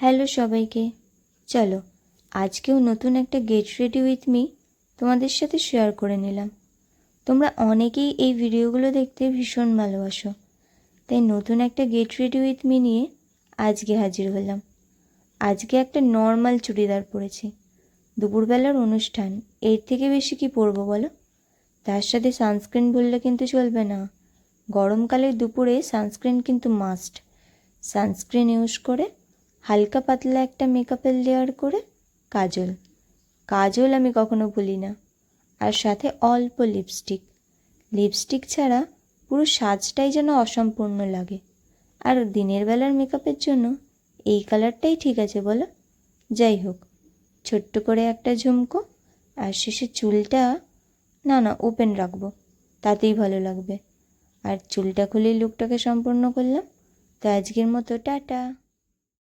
Hello সবাইকে, চলো আজকেও নতুন একটা গেট রেডি উইথ মি তোমাদের সাথে শেয়ার করে নিলাম। তোমরা অনেকেই এই ভিডিওগুলো দেখতে ভীষণ ভালোবাসো, তাই নতুন একটা গেট রেডি উইথ মি নিয়ে আজকে হাজির হলাম। আজকে একটা নর্মাল চুড়িদার পরেছি, দুপুরবেলার অনুষ্ঠান, এর থেকে বেশি কি পরবো বলো? তার সাথে সানস্ক্রিন বললে কিন্তু চলবে না, গরমকালের দুপুরে সানস্ক্রিন কিন্তু মাস্ট। সানস্ক্রিন ইউজ করে হালকা পাতলা একটা মেকআপের লেয়ার করে কাজল কাজল আমি কখনো ভুলি না, আর সাথে অল্প লিপস্টিক ছাড়া পুরো সাজটাই যেন অসম্পূর্ণ লাগে। আর দিনের বেলার মেকআপের জন্য এই কালারটাই ঠিক আছে বলো? যাই হোক, ছোট্ট করে একটা ঝুমকো, আর শেষে চুলটা না ওপেন রাখবো, তাতেই ভালো লাগবে। আর চুলটা খুলেই লুকটাকে সম্পূর্ণ করলাম। তো আজকের মতো টাটা।